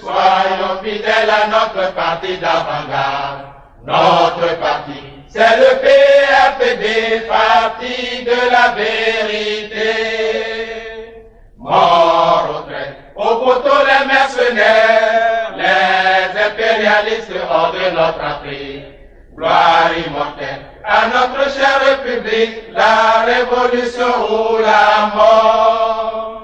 soyons fidèles à notre parti d'avant-garde. Notre parti, c'est le PRPD, parti de la vérité. Mort au trait, au poteau les mercenaires, les impérialistes hors de notre Afrique. Gloire immortelle à notre chère République, la révolution ou la mort.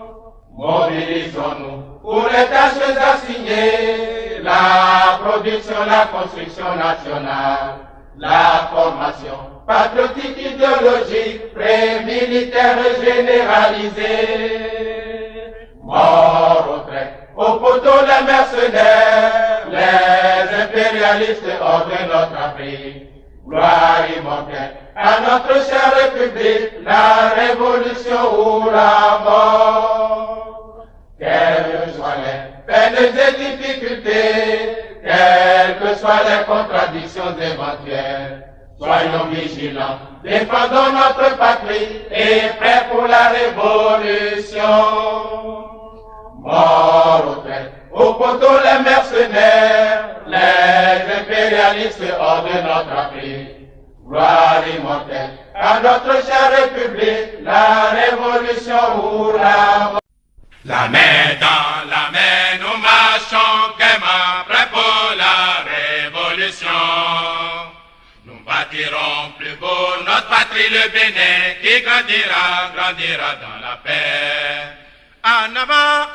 Mobilisons-nous pour les tâches assignées, la production, la construction nationale, la formation patriotique, idéologique, pré-militaire généralisée. Mort au trait, au poteau les mercenaires, les impérialistes hors de notre Afrique. Gloire immortelle à notre chère République, la révolution ou la mort. Quelles que soient les peines et difficultés, quelles que soient les contradictions éventuelles, soyons vigilants, défendons notre patrie et prêts pour la révolution. Mort au trait, au poteau les mercenaires, les impérialistes hors de notre Afrique. Gloire immortelle à notre chère République, la révolution ou la mort. La main dans la main, nous marchons gaiement, prêts pour la révolution. Nous bâtirons plus beau notre patrie, le Bénin, qui grandira, grandira dans la paix. En avant,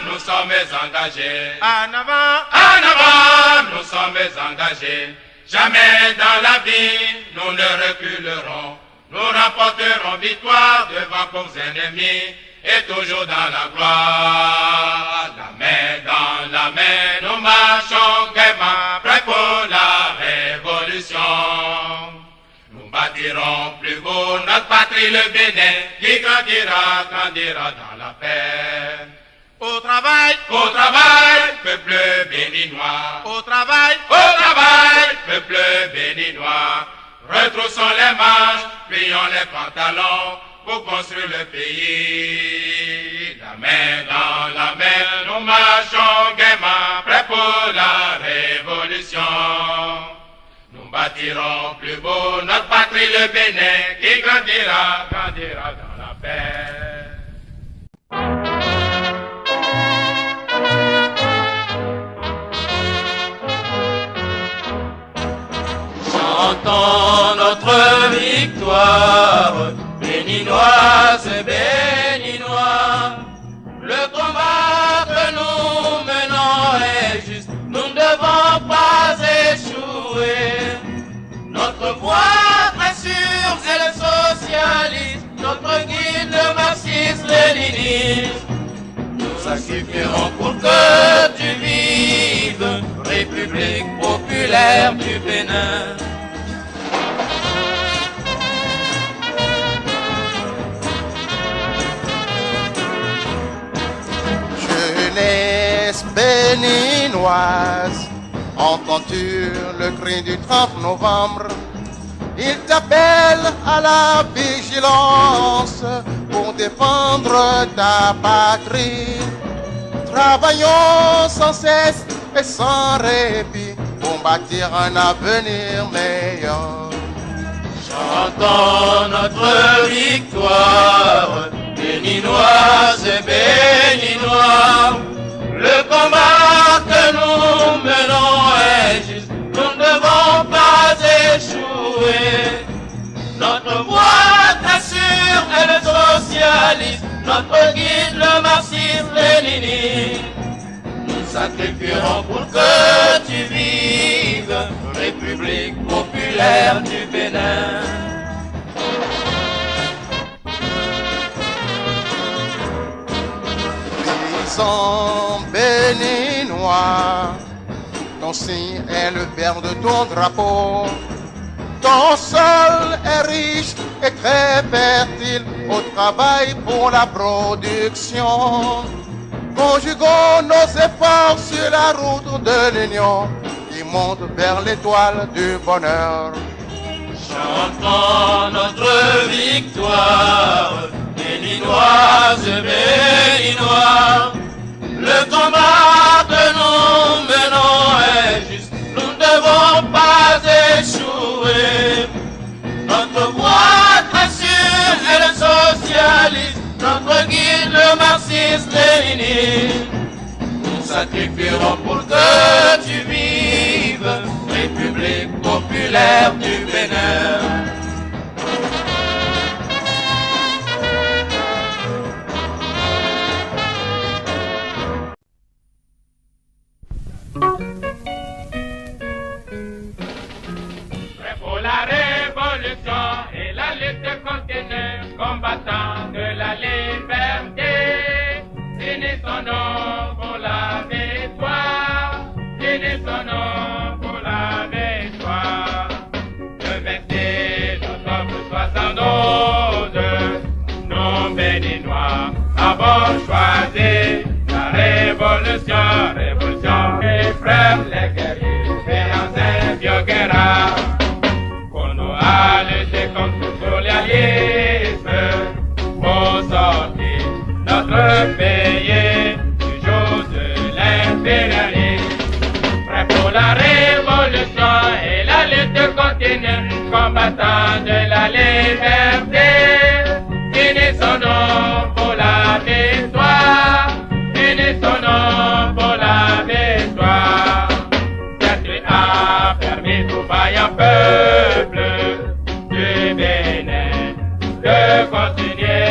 nous sommes engagés. En avant, nous sommes engagés. Jamais dans la vie, nous ne reculerons. Nous remporterons victoire devant vos ennemis et toujours dans la gloire. La main dans la main, nous marchons gaiement, prêts pour la révolution. Nous bâtirons plus beau notre patrie, le Bénin, qui grandira, grandira dans la paix. Au travail, peuple béninois. Au travail, peuple béninois. Retroussons les manches, plions les pantalons pour construire le pays. La main dans la main, nous marchons gaiement, prêts pour la révolution. Nous bâtirons plus beau notre patrie, le Bénin, qui grandira, grandira dans la paix. Chantons notre victoire, béninoises et béninois. Le combat que nous menons est juste, nous ne devons pas échouer. Notre voie très sûre est le socialisme, notre guide le marxisme-léninisme. Nous sacrifierons pour que tu vives, République populaire du Bénin. Jeunesse béninoise, entends-tu le cri du 30 novembre? Il t'appelle à la vigilance pour défendre ta patrie. Travaillons sans cesse et sans répit pour bâtir un avenir meilleur. Chantons notre victoire, béninoises et béninois. Le combat que nous menons est juste, nous ne devons pas échouer. Notre voie très sûre est le socialisme, notre guide le marxisme-léninisme. Nous sacrifierons pour que tu vives, République populaire du Bénin. Paysans béninois, ton signe est le vert de ton drapeau. Ton sol est riche et très fertile au travail pour la production. Conjuguons nos efforts sur la route de l'union qui monte vers l'étoile du bonheur. Chantons notre victoire, béninoises et béninois. Le combat sacrifieront pour que tu vives, République populaire du Bénin. Pour la révolution et la lutte continue, combattant de la liberté, unissons-nous pour la victoire, unissons-nous pour la victoire. Le 26 octobre 72, nous Béninois avons choisi la révolution, révolution. Les frères, les guerriers, les anciens vieux guerriers, qu'on a lutté contre le colonialisme pour sortir notre pays du joug de l'impérialisme. Prêt pour la révolution et la lutte continue, combattant de la liberté, unissons-nous pour la victoire, unissons-nous pour la victoire. Cette lutte a permis tout vaillant peuple du Bénin de continuer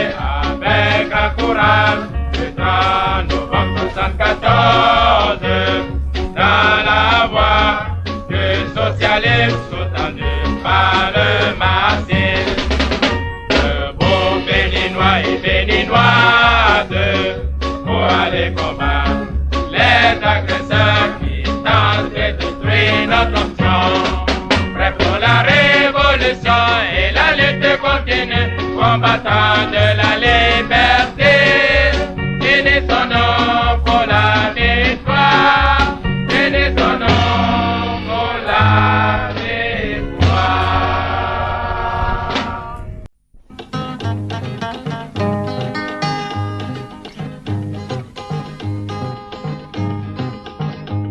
avec un courage le 30 novembre 1974 dans la voie du socialisme soutenu par le marxisme. Debout Béninois et Béninoises pour aller combattre les agresseurs qui tentent de détruire notre nation. Prêt pour la révolution et la lutte continue, combattant de la liberté, unissons-nous pour la victoire, unissons-nous pour la victoire.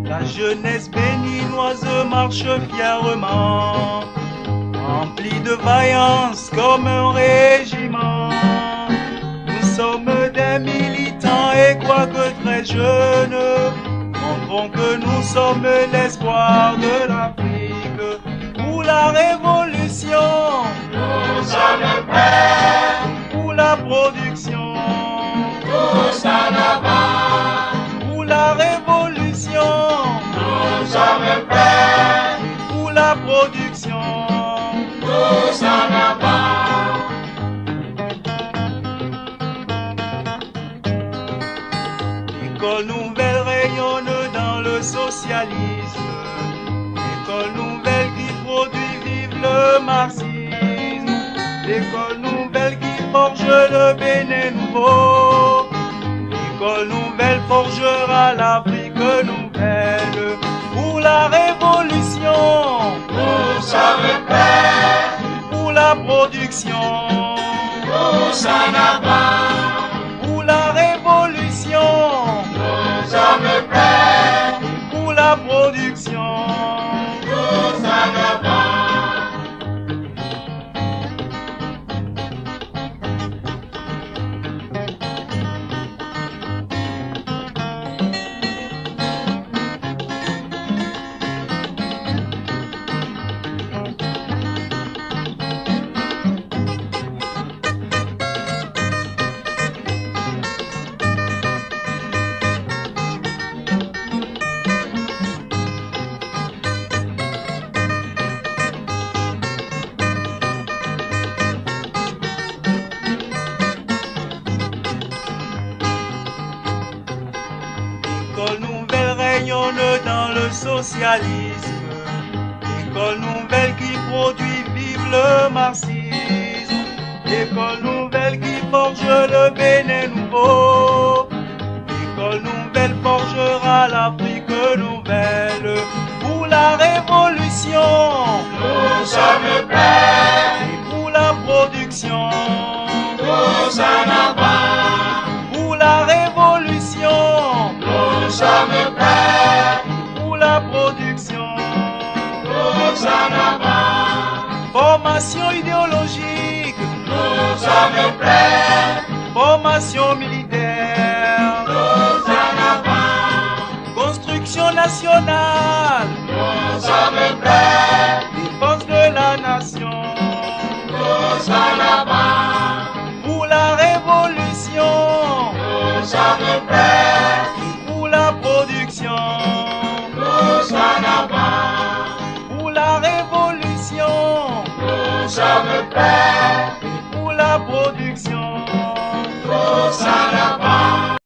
La jeunesse béninoise marche fièrement, remplie de vaillance comme un régiment. Nous sommes des militants et quoique très jeunes, montrons que nous sommes l'espoir de l'Afrique. Pour la révolution, Nous sommes prêts, pour la production, tous en avant. pour la révolution, Nous sommes prêts, pour la production. tous en avant. L'école nouvelle rayonne dans le socialisme. L'école nouvelle qui produit vive le marxisme. L'école nouvelle qui forge le Bénin nouveau. L'école nouvelle forgera l'Afrique nouvelle. Pour la révolution, Nous sommes prêts, pour la production. tous en avant. Pour la révolution, Nous sommes prêts, pour la production. tous en avant. L'école nouvelle rayonne dans le socialisme. L'école nouvelle qui produit vive le marxisme. L'école nouvelle qui forge le Bénin nouveau. L'école nouvelle forgera l'Afrique nouvelle. Pour la révolution, Nous sommes prêts, et pour la production. tous en avant. Pour la révolution, Nous sommes prêts, pour la production. tous en avant. Formation idéologique, Nous sommes prêts, formation militaire, tous en avant. nationale. Nous sommes